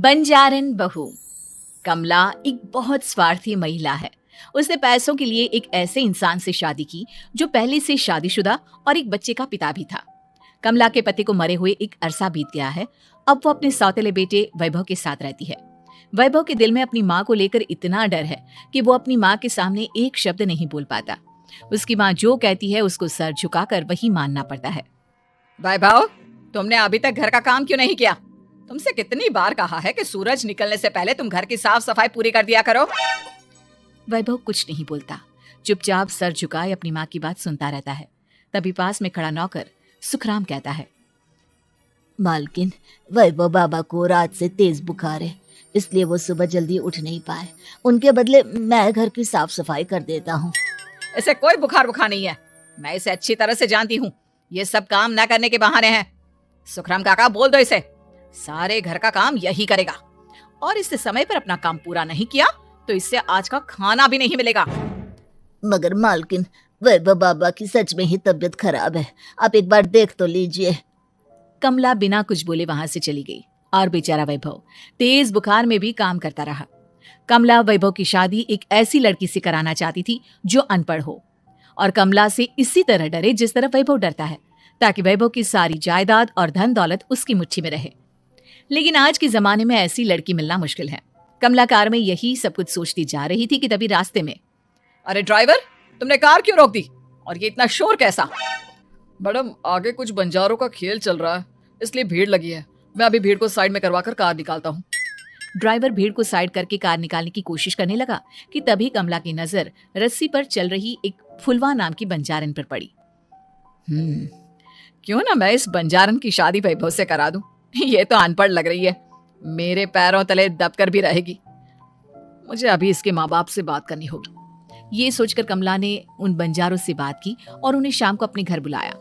बंजारन बहू। कमला एक बहुत स्वार्थी महिला है। उसने पैसों के लिए एक ऐसे इंसान से शादी की जो पहले से शादीशुदा और एक बच्चे का पिता भी था। कमला के पति को मरे हुए एक अरसा बीत गया है। अब वो अपने सौतेले बेटे वैभव के साथ रहती है। वैभव के दिल में अपनी माँ को लेकर इतना डर है कि वो अपनी माँ के सामने एक शब्द नहीं बोल पाता। उसकी माँ जो कहती है उसको सर झुकाकर वही मानना पड़ता है। वैभव, तुमने अभी तक घर का काम क्यों नहीं किया? तुमसे कितनी बार कहा है कि सूरज निकलने से पहले तुम घर की साफ सफाई पूरी कर दिया करो। वैभव कुछ नहीं बोलता, चुपचाप सर झुकाए अपनी माँ की बात सुनता रहता है। तभी पास में खड़ा नौकर सुखराम कहता है, मालकिन, वैभव बाबा को रात से तेज बुखार है, इसलिए वो सुबह जल्दी उठ नहीं पाए। उनके बदले मैं घर की साफ सफाई कर देता हूँ। इसे कोई बुखार नहीं है। मैं इसे अच्छी तरह से जानती हूँ। ये सब काम न करने के बहाने हैं। सुखराम काका, बोल दो इसे, सारे घर का काम यही करेगा। और इससे समय पर अपना काम पूरा नहीं किया तो इससे आज का खाना भी नहीं मिलेगा। मगर मालकिन, वैभव बाबा की सच में ही तबीयत खराब है, आप एक बार देख तो लीजिए। कमला बिना कुछ बोले वहां से चली गई और बेचारा वैभव तेज बुखार में भी काम करता रहा। कमला वैभव की शादी एक ऐसी लड़की से कराना चाहती थी जो अनपढ़ हो और कमला से इसी तरह डरे जिस तरह वैभव डरता है, ताकि वैभव की सारी जायदाद और धन दौलत उसकी मुट्ठी में रहे। लेकिन आज के जमाने में ऐसी लड़की मिलना मुश्किल है। कमला कार में यही सब कुछ सोचती जा रही थी कि तभी रास्ते में, अरे ड्राइवर, तुमने कार क्यों रोक दी? और ये इतना शोर कैसा? मैडम, आगे कुछ बंजारों का खेल चल रहा है, इसलिए भीड़ लगी है। मैं अभी भीड़ को साइड में करवाकर कार निकालता हूँ। ड्राइवर भीड़ को साइड करके कार निकालने की कोशिश करने लगा कि तभी कमला की नजर रस्सी पर चल रही एक फुलवा नाम की बंजारन पर पड़ी। क्यों ना मैं इस बंजारन की शादी वैभव से करा दूं? ये तो अनपढ़ लग रही है, मेरे पैरों तले दबकर भी रहेगी। मुझे अभी इसके माँ बाप से बात करनी होगी। ये सोचकर कमला ने उन बंजारों से बात की और उन्हें शाम को अपने घर बुलाया।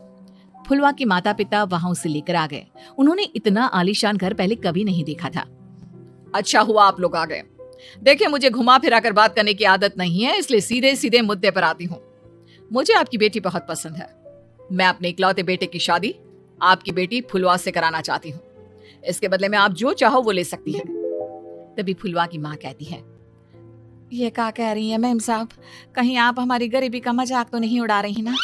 फुलवा के माता पिता वहां उसे लेकर आ गए। उन्होंने इतना आलीशान घर पहले कभी नहीं देखा था। अच्छा हुआ आप लोग आ गए। देखिए, मुझे घुमा फिरा कर बात करने की आदत नहीं है, इसलिए सीधे सीधे मुद्दे पर आती हूँ। मुझे आपकी बेटी बहुत पसंद है। मैं अपने इकलौते बेटे की शादी आपकी बेटी फुलवा से कराना चाहती हूँ। इसके बदले में आप जो चाहो वो ले सकती है। तभी फुलवा की माँ कहती है, ये क्या कह रही है मैम साहब? कहीं आप हमारी गरीबी का मजाक तो नहीं उड़ा रही ना?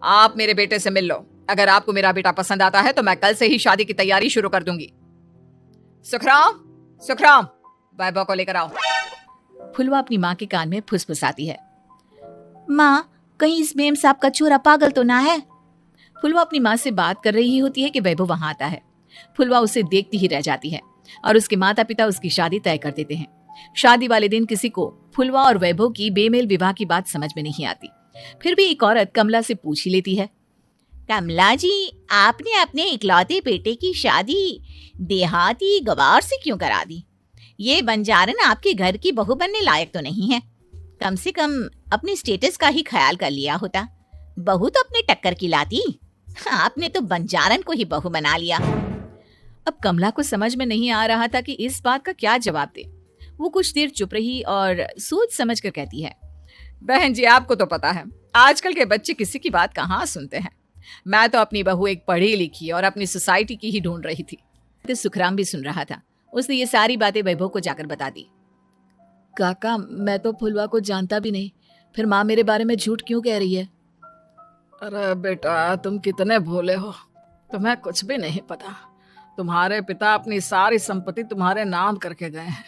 आप मेरे बेटे से मिल लो। अगर आपको मेरा बेटा पसंद आता है तो मैं कल से ही शादी की तैयारी शुरू कर दूंगी। सुखराम, सुखराम, वैभव को लेकर आओ। फुलवा अपनी माँ के कान में फुसफुसाती है, माँ, कहीं इस मेम साहब का छोरा पागल तो ना है? फुलवा अपनी माँ से बात कर रही होती है कि वैभव वहां आता है। फुलवा उसे देखती ही रह जाती है और उसके माता पिता उसकी शादी तय कर देते हैं। शादी वाले दिन किसी को फुलवा और वैभव की बेमेल विवाह की बात समझ में नहीं आती। फिर भी एक औरत कमला से पूछ ही लेती है, कमला जी, आपने अपने इकलौते बेटे की शादी देहाती गवार से क्यों करा दी? ये बंजारन आपके घर की बहू बनने लायक तो नहीं है। कम से कम अपने स्टेटस का ही ख्याल कर लिया होता। बहू तो अपने टक्कर की लाती, आपने तो बंजारन को ही बहू बना लिया। अब कमला को समझ में नहीं आ रहा था कि इस बात का क्या जवाब दे। वो कुछ देर चुप रही और सोच समझ कर कहती है, बहन जी, आपको तो पता है आजकल के बच्चे किसी की बात कहाँ सुनते हैं। मैं तो अपनी बहू एक पढ़ी लिखी और अपनी सोसाइटी की ही ढूंढ रही थी। तो सुखराम भी सुन रहा था। उसने ये सारी बातें वैभव को जाकर बता दी। काका, मैं तो फुलवा को जानता भी नहीं, फिर माँ मेरे बारे में झूठ क्यों कह रही है? अरे बेटा, तुम कितने भोले हो, तुम्हें कुछ भी नहीं पता। तुम्हारे पिता अपनी सारी संपत्ति तुम्हारे नाम करके गए हैं।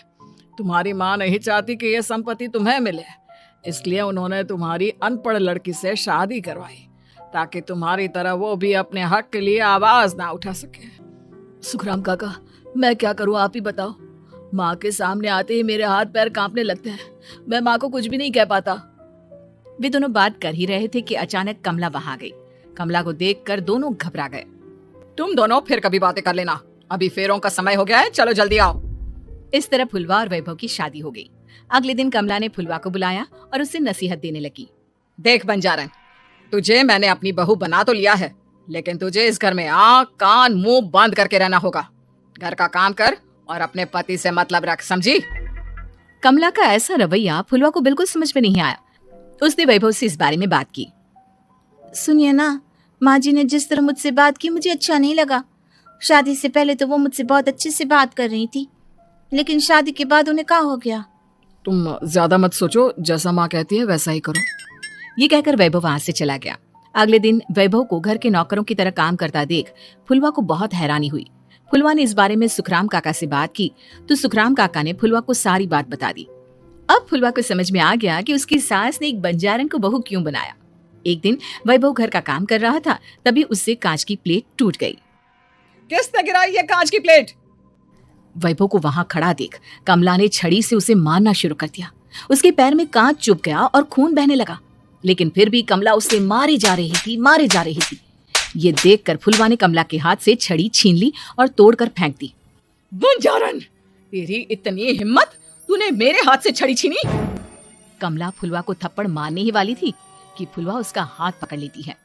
तुम्हारी माँ नहीं चाहती कि यह संपत्ति तुम्हें मिले, इसलिए उन्होंने तुम्हारी अनपढ़ लड़की से शादी करवाई ताकि तुम्हारी तरह वो भी अपने हक के लिए आवाज ना उठा सके। सुखराम काका, मैं क्या करूं, आप ही बताओ। माँ के सामने आते ही मेरे हाथ पैर कांपने लगते हैं। मैं माँ को कुछ भी नहीं कह पाता। वे दोनों बात कर ही रहे थे कि अचानक कमला वहां गई। कमला को देखकर दोनों घबरा गए। तुम दोनों फिर कभी बातें कर लेना, अभी फेरों का समय हो गया है, चलो जल्दी आओ। इस तरह फुलवा और वैभव की शादी हो गई। अगले दिन कमला ने फुलवा को बुलाया और उससे नसीहत देने लगी। देख बंजारन, तुझे मैंने अपनी बहू बना तो लिया है, लेकिन तुझे इस घर में आँख कान मुंह बंद करके रहना होगा। घर का काम कर और अपने पति से मतलब रख, समझी? कमला का ऐसा रवैया फुलवा को बिल्कुल समझ में नहीं आया। उसने वैभव से इस बारे में बात की। सुनिए ना, माँ जी ने जिस तरह मुझसे बात की मुझे अच्छा नहीं लगा। शादी से पहले तो वो मुझसे बहुत अच्छे से बात कर रही थी, लेकिन शादी के बाद उन्हें क्या हो गया? तुम ज्यादा मत सोचो, जैसा माँ कहती है वैसा ही करो। ये कहकर वैभव वहां से चला गया। अगले दिन वैभव को घर के नौकरों की तरह काम करता देख फुलवा को बहुत हैरानी हुई। फुलवा ने इस बारे में सुखराम काका से बात की तो सुखराम काका ने फुलवा को सारी बात बता दी। अब फुलवा को समझ में आ गया कि उसकी सास ने एक बंजारन को बहू क्यों बनाया। एक दिन वैभव घर का काम कर रहा था, तभी उससे कांच की प्लेट टूट गई। किसने गिराई ये कांच की प्लेट? वैभव को वहां खड़ा देख कमला ने छड़ी से उसे मारना शुरू कर दिया। उसके पैर में कांच चुभ गया और खून बहने लगा, लेकिन फिर भी कमला उसे मारे जा रही थी। ये देखकर फुलवा ने कमला के हाथ से छड़ी छीन ली और तोड़कर फेंक दी। बंजारन, तेरी इतनी हिम्मत, तूने मेरे हाथ से छड़ी छीनी? कमला फुलवा को थप्पड़ मारने ही वाली थी कि फुलवा उसका हाथ पकड़ लेती है।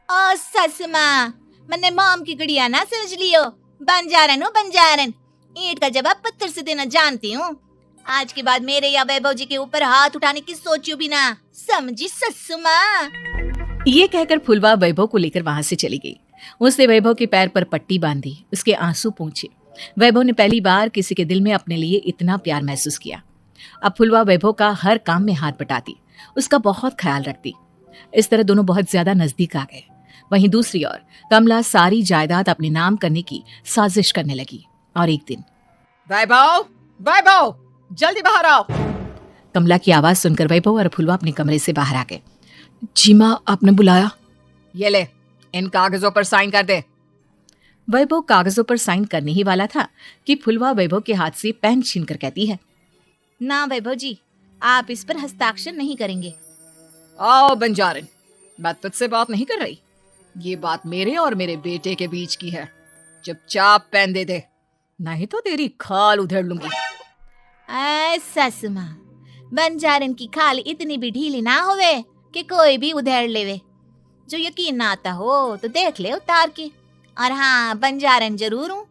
ओ सस माँ, मैंने मॉम की गुड़िया ना समझ लियो। बंजारन, ईंट का जवाब पत्थर से देना जानती हूँ। आज के बाद मेरे या वैभव जी के ऊपर हाथ उठाने की सोचियो भी ना, समझी ससु माँ? ये कहकर फुलवा वैभव को लेकर वहां से चली गई। उसने वैभव के पैर पर पट्टी बांधी, उसके आंसू पोंछे। वैभव ने पहली बार किसी के दिल में अपने लिए इतना प्यार महसूस किया। अब फुलवा वैभव का हर काम में हाथ बटाती, उसका बहुत ख्याल रखती। इस तरह दोनों बहुत ज्यादा नजदीक आ गए। वहीं दूसरी ओर कमला सारी जायदाद अपने नाम करने की साजिश करने लगी। और एक दिन, वैभव, जल्दी बाहर आओ। कमला की आवाज सुनकर वैभव और फुलवा अपने कमरे से बाहर आ गए। जी माँ, आपने बुलाया? ये ले, इन कागजों पर साइन कर दे। वैभव कागजों पर साइन करने ही वाला था कि फुलवा वैभव के हाथ से पेन छीनकर कहती है, ना वैभव जी, आप इस पर हस्ताक्षर नहीं करेंगे। आओ बंजारन, मैं तुझसे बात नहीं कर रही। ये बात मेरे और मेरे बेटे के बीच की है। चुपचाप पेन दे दे, नहीं तो तेरी खाल उधेड़ लूंगी। ससु माँ, बंजारन की खाल इतनी भी ढीली ना होवे कि कोई भी उधेड़ लेवे। जो यकीन ना आता हो तो देख ले उतार के। और हाँ, बंजारन जरूर हूँ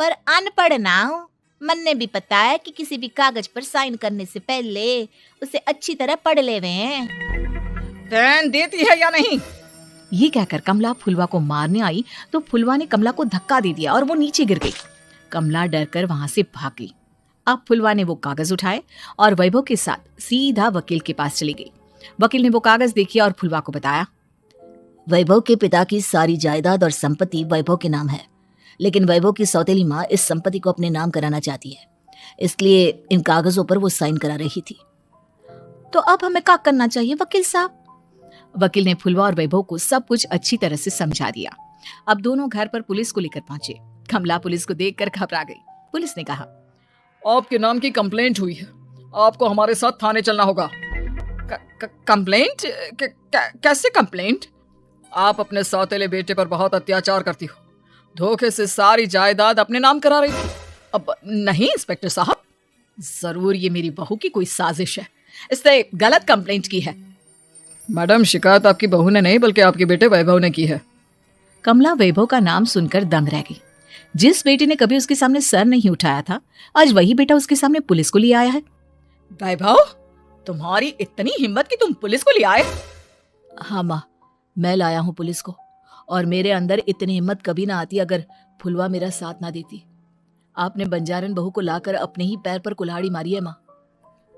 पर अनपढ़ ना हूँ। मन भी पता है कि किसी भी कागज पर साइन करने से पहले उसे अच्छी तरह पढ़ लेवे हैं। पेन देती है या नहीं? ये कहकर कमला फुलवा को मारने आई तो फुलवा ने कमला को धक्का दे दिया और वो नीचे गिर गई। कमला डरकर वहां से भाग गई। अब फुलवा ने वो कागज उठाए और वैभव के साथ सीधा वकील के पास चली गई। वकील ने वो कागज देखी और फुलवा को बताया, वैभव के पिता की सारी जायदाद और संपत्ति वैभव के नाम है, लेकिन वैभव की सौतेली माँ इस संपत्ति को अपने नाम कराना चाहती है, इसलिए इन कागजों पर वो साइन करा रही थी। तो अब हमें क्या करना चाहिए वकील साहब? वकील ने फुलवा और वैभव को सब कुछ अच्छी तरह से समझा दिया। अब दोनों घर पर पुलिस को लेकर पहुंचे। कमला पुलिस को देखकर घबरा गई। पुलिस ने कहा, आपके नाम की कंप्लेंट हुई है, आपको हमारे साथ थाने चलना होगा। कंप्लेंट? कैसे कंप्लेंट? आप अपने सौतेले बेटे पर बहुत अत्याचार करती हो, धोखे से सारी जायदाद अपने नाम करा रही थी। अब नहीं इंस्पेक्टर साहब, जरूर ये मेरी बहू की कोई साजिश है, इसने गलत कंप्लेंट की है। मैडम, शिकायत आपकी बहू ने नहीं बल्कि आपके बेटे वैभव ने की है। कमला वैभव का नाम सुनकर दंग रह गई। जिस बेटे ने कभी उसके सामने सर नहीं उठाया था, आज वही बेटा उसके सामने पुलिस को लिए आया है। वैभव, तुम्हारी इतनी हिम्मत कि तुम पुलिस को ले आए? हाँ माँ, मैं लाया हूँ पुलिस को, और मेरे अंदर इतनी हिम्मत कभी ना आती अगर फुलवा मेरा साथ ना देती। आपने बंजारन बहू को लाकर अपने ही पैर पर कुल्हाड़ी मारी है माँ।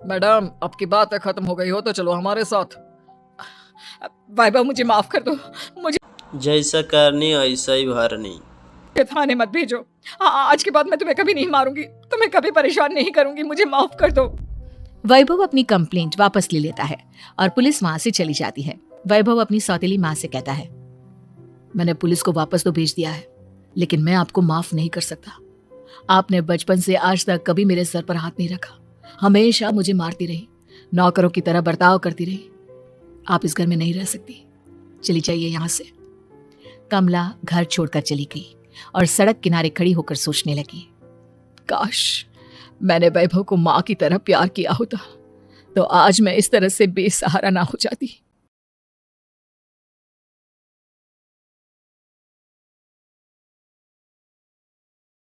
मैडम, आपकी बात खत्म हो गई हो तो चलो हमारे साथ। वैभव, मुझे माफ कर दो, मुझे जैसा करनी ऐसा ही भरनी। थाने मत भेजो। आज के बाद मैं तुम्हें कभी नहीं मारूंगी, तुम्हें कभी परेशान नहीं करूंगी, मुझे माफ कर दो। वैभव अपनी कंप्लेंट वापस ले लेता है और पुलिस वहां से चली जाती है। वैभव अपनी सौतेली माँ से कहता है, मैंने पुलिस को वापस तो भेज दिया है, लेकिन मैं आपको माफ नहीं कर सकता। आपने बचपन से आज तक कभी मेरे सर पर हाथ नहीं रखा, हमेशा मुझे मारती रही, नौकरों की तरह बर्ताव करती रही। आप इस घर में नहीं रह सकती, चली जाइए यहाँ से। कमला घर छोड़कर चली गई और सड़क किनारे खड़ी होकर सोचने लगी, काश मैंने वैभव को माँ की तरह प्यार किया होता तो आज मैं इस तरह से बेसहारा ना हो जाती।